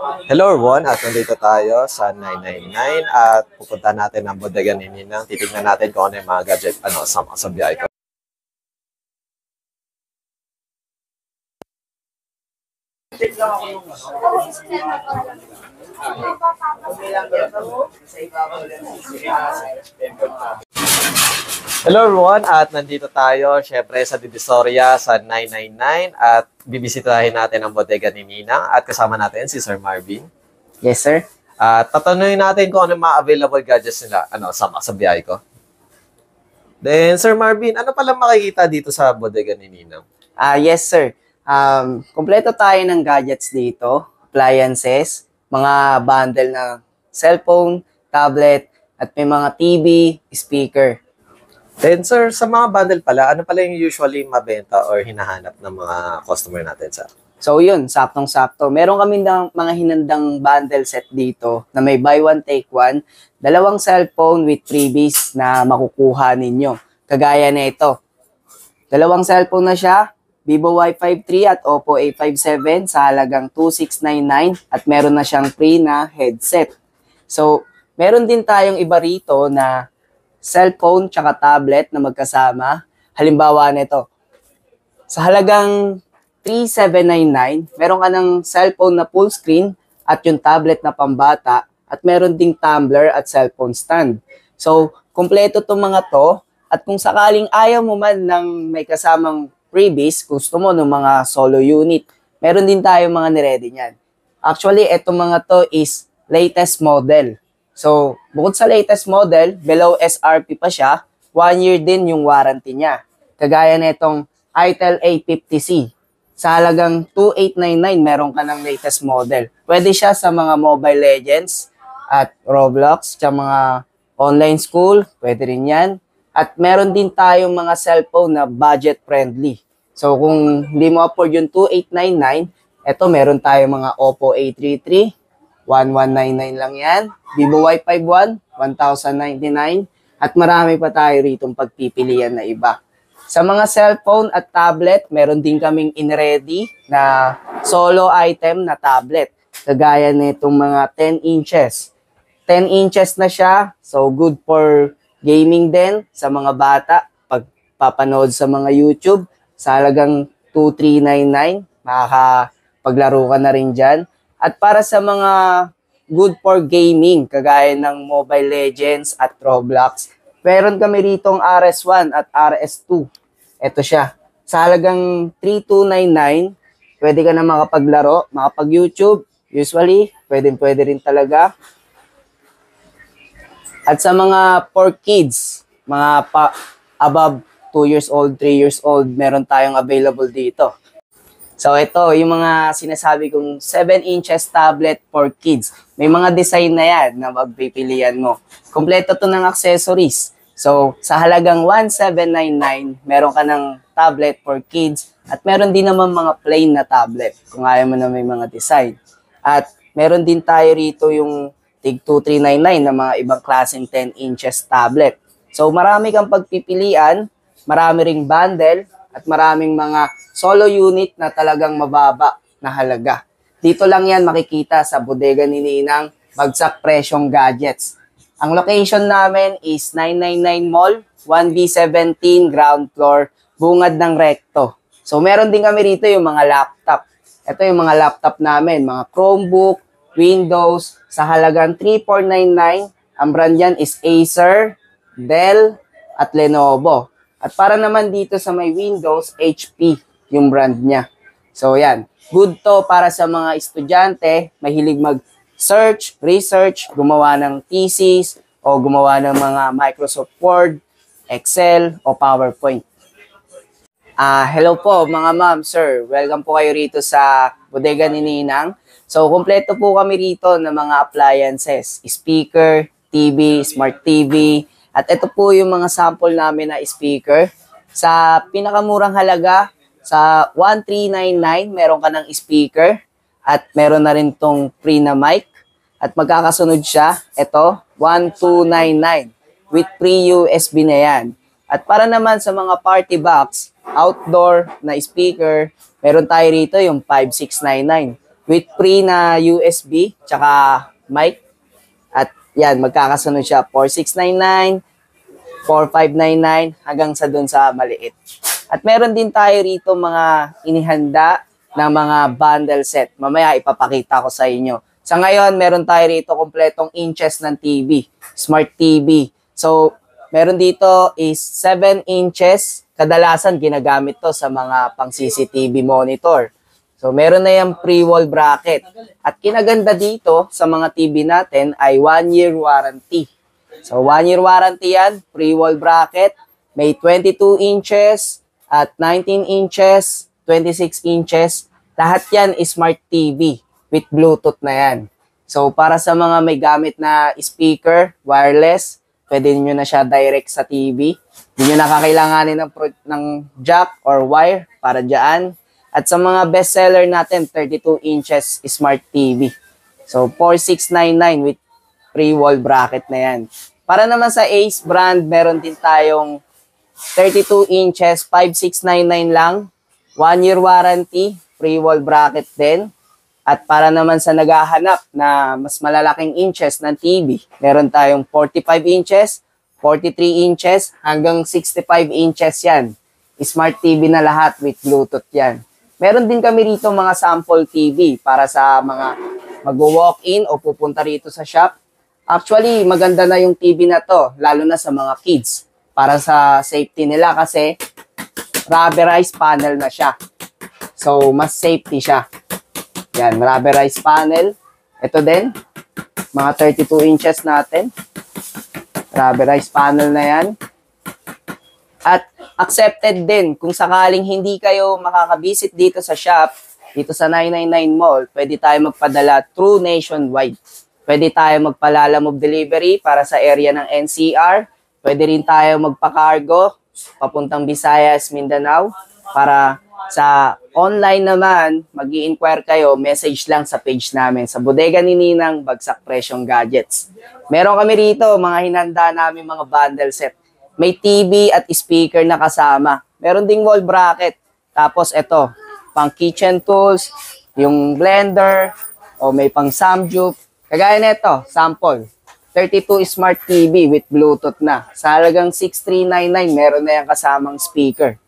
Hello everyone, at nandito tayo sa 999 at pupunta natin ang bodega ni Ninang. Titignan natin kung ano yung mga gadget sa biyahe ko. Hello everyone, at nandito tayo syempre sa Divisoria sa 999 at bibisitahin natin ang bodega ni Ninang at kasama natin si Sir Marvin. Yes, sir. At tatanungin natin kung ano yung mga available gadgets nila sa biyahe ko. Then, Sir Marvin, ano pala makikita dito sa bodega ni Ninang? Yes, sir. Kompleto tayo ng gadgets dito, appliances, mga bundle na cellphone, tablet, at may mga TV, speaker. Then, sir, sa mga bundle pala, ano pala yung usually mabenta or hinahanap ng mga customer natin, sir? So yun, saktong-sakto. Meron kami mga hinandang bundle set dito na may buy one, take one, dalawang cellphone with freebies na makukuha ninyo. Kagaya na ito. Dalawang cellphone na siya, Vivo Y53 at Oppo A57 sa halagang 2699 at meron na siyang free na headset. So, meron din tayong iba rito na cellphone tsaka tablet na magkasama. Halimbawa nito, sa halagang 3799, meron ka ng cellphone na full screen at yung tablet na pambata at meron ding tumbler at cellphone stand. So, kumpleto itong mga to at kung sakaling ayaw mo man ng may kasamang freebies, gusto mo ng mga solo unit, meron din tayo mga niredy niyan. Actually, itong mga to is latest model. So, bukod sa latest model, below SRP pa siya, 1 year din yung warranty niya. Kagaya na itong Itel A50C. Sa halagang 2899, meron ka ng latest model. Pwede siya sa mga Mobile Legends at Roblox, sa mga online school, pwede rin yan. At meron din tayong mga cellphone na budget friendly. So, kung hindi mo afford yung 2899, eto meron tayong mga Oppo A33, 1199 lang yan. Vivo Y51, 1099. At marami pa tayo ritong pagpipilian na iba. Sa mga cellphone at tablet, meron din kaming in-ready na solo item na tablet. Kagaya nitong mga 10 inches. 10 inches na siya, so good for gaming din sa mga bata. Pagpapanood sa mga YouTube, sa halagang 2399, makakapaglaro ka na rin dyan. At para sa mga good for gaming, kagaya ng Mobile Legends at Roblox, meron kami ritong RS1 at RS2. Ito siya. Sa halagang 3299, pwede ka na makapaglaro, makapag-YouTube. Usually, pwede rin talaga. At sa mga for kids, mga above 2 years old, 3 years old, meron tayong available dito. So ito, yung mga sinasabi kong 7 inches tablet for kids. May mga design na yan na magpipilian mo. Kompleto to ng accessories. So sa halagang 1799, meron ka ng tablet for kids at meron din naman mga plain na tablet kung ayaw mo na may mga design. At meron din tayo rito yung tig 2399 na mga ibang klaseng 10 inches tablet. So marami kang pagpipilian, marami ring bundle, at maraming mga solo unit na talagang mababa na halaga. Dito lang yan makikita sa bodega ni Ninang, bagsak presyong gadgets. Ang location namin is 999 Mall, 1B17, ground floor, bungad ng Recto. So meron din kami rito yung mga laptop. Ito yung mga laptop namin, mga Chromebook, Windows, sa halagang 3499. Ang brand yan is Acer, Dell, at Lenovo. At para naman dito sa may Windows, HP yung brand niya. So yan, good to para sa mga estudyante, mahilig mag-search, research, gumawa ng thesis, o gumawa ng mga Microsoft Word, Excel, o PowerPoint. Hello po mga ma'am, sir. Welcome po kayo rito sa bodega ni Ninang. So, kompleto po kami rito ng mga appliances, speaker, TV, smart TV, at ito po yung mga sample namin na speaker. Sa pinakamurang halaga, sa 1399, meron ka ng speaker. At meron na rin tong free na mic. At magkakasunod siya, ito, 1299. With free USB na yan. At para naman sa mga party box, outdoor na speaker, meron tayo rito yung 5699. with free na USB tsaka mic. At yan, magkakasunod siya 4699, 4599 hanggang sa dun sa maliit. At meron din tayo rito mga inihanda na mga bundle set. Mamaya ipapakita ko sa inyo. Sa ngayon, meron tayo rito kompletong inches ng TV, Smart TV. So, meron dito is 7 inches. Kadalasan ginagamit to sa mga pang CCTV monitor. So, meron na yung pre-wall bracket. At kinaganda dito sa mga TV natin ay 1-year warranty. So, 1-year warranty yan, pre-wall bracket. May 22 inches at 19 inches, 26 inches. Lahat yan is Smart TV with Bluetooth na yan. So, para sa mga may gamit na speaker, wireless, pwede nyo na siya direct sa TV. Hindi nyo nakakailanganin ng jack or wire para dyan. At sa mga bestseller natin, 32 inches Smart TV. So, 4699 with pre-wall bracket na yan. Para naman sa Ace brand, meron din tayong 32 inches, 5699 lang. 1-year warranty, pre-wall bracket din. At para naman sa naghahanap na mas malalaking inches ng TV, meron tayong 45 inches, 43 inches, hanggang 65 inches yan. Smart TV na lahat with Bluetooth yan. Meron din kami rito mga sample TV para sa mga mag-walk-in o pupunta rito sa shop. Actually, maganda na yung TV na to, lalo na sa mga kids. Para sa safety nila kasi rubberized panel na siya. So, mas safety siya. Yan, rubberized panel. Ito din, mga 32 inches natin. Rubberized panel na yan. At accepted din, kung sakaling hindi kayo makakabisit dito sa shop, dito sa 999 Mall, pwede tayo magpadala through nationwide. Pwede tayo magpalalamove delivery para sa area ng NCR. Pwede rin tayo magpa-cargo papuntang Visayas, Mindanao. Para sa online naman, mag-i-inquire kayo, message lang sa page namin sa Bodega ni Ninang Bagsak Presyong Gadgets. Meron kami rito, mga hinanda namin mga bundle set. May TV at speaker na kasama. Meron ding wall bracket. Tapos ito, pang kitchen tools, yung blender, o may pang samjup. Kagaya nito, sample. 32 Smart TV with Bluetooth na. Sa halagang 6399, meron na yung kasamang speaker.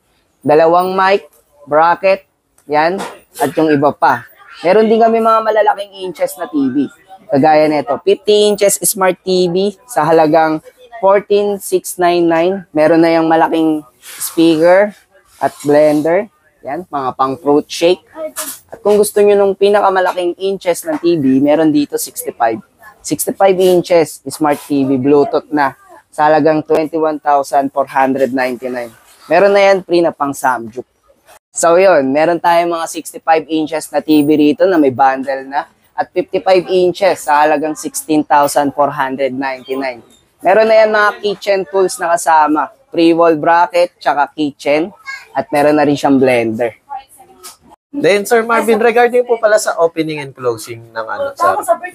Dalawang mic, bracket, yan, at yung iba pa. Meron din kami mga malalaking inches na TV. Kagaya nito, 50 inches Smart TV sa halagang 14,699. Meron na yung malaking speaker at blender. Yan, mga pang fruit shake. At kung gusto nyo nung pinakamalaking inches ng TV, meron dito 65. 65 inches Smart TV, Bluetooth na. Sa halagang 21,499. Meron na yan free na pang samjuk. So yun, meron tayong mga 65 inches na TV rito na may bundle na. At 55 inches sa halagang 16,499. Meron na yan mga kitchen tools na kasama. Pre-wall bracket, tsaka kitchen. At meron na rin siyang blender. Then, Sir Marvin, regarding po pala sa opening and closing ng,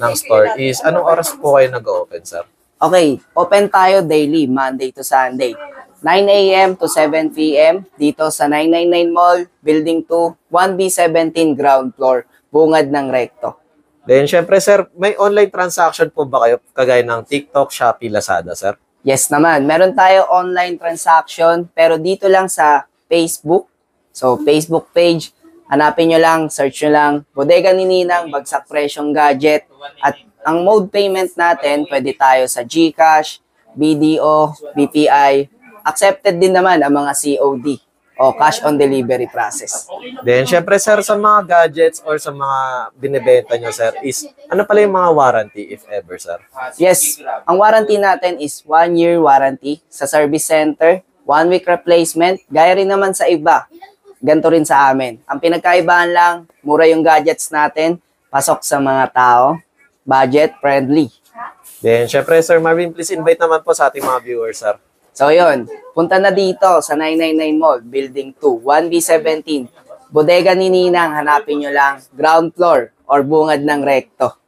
ng store is, anong oras po kayo nag-open, sir? Okay, open tayo daily, Monday to Sunday. 9 a.m. to 7 p.m. dito sa 999 Mall, Building 2, 1B17 ground floor, bungad ng Recto. Then, syempre, sir, may online transaction po ba kayo kagaya ng TikTok, Shopee, Lazada, sir? Yes naman, meron tayo online transaction pero dito lang sa Facebook. So, Facebook page, hanapin nyo lang, search nyo lang, Bodega ni Ninang, Bagsak Presyong Gadget. At ang mode payment natin, pwede tayo sa GCash, BDO, BPI. Accepted din naman ang mga COD o cash on delivery process. Then, syempre, sir, sa mga gadgets or sa mga binibenta nyo, sir, is ano pala yung mga warranty, if ever, sir? Yes, ang warranty natin is 1-year warranty sa service center, 1-week replacement, gaya rin naman sa iba. Ganito rin sa amin. Ang pinagkaibahan lang, mura yung gadgets natin, pasok sa mga tao, budget friendly. Then, syempre, Sir Marvin, please invite naman po sa ating mga viewers, sir. So yun, punta na dito sa 999 Mall, Building 2, 1B17. Bodega ni Ninang, hanapin nyo lang, ground floor or bungad ng Recto.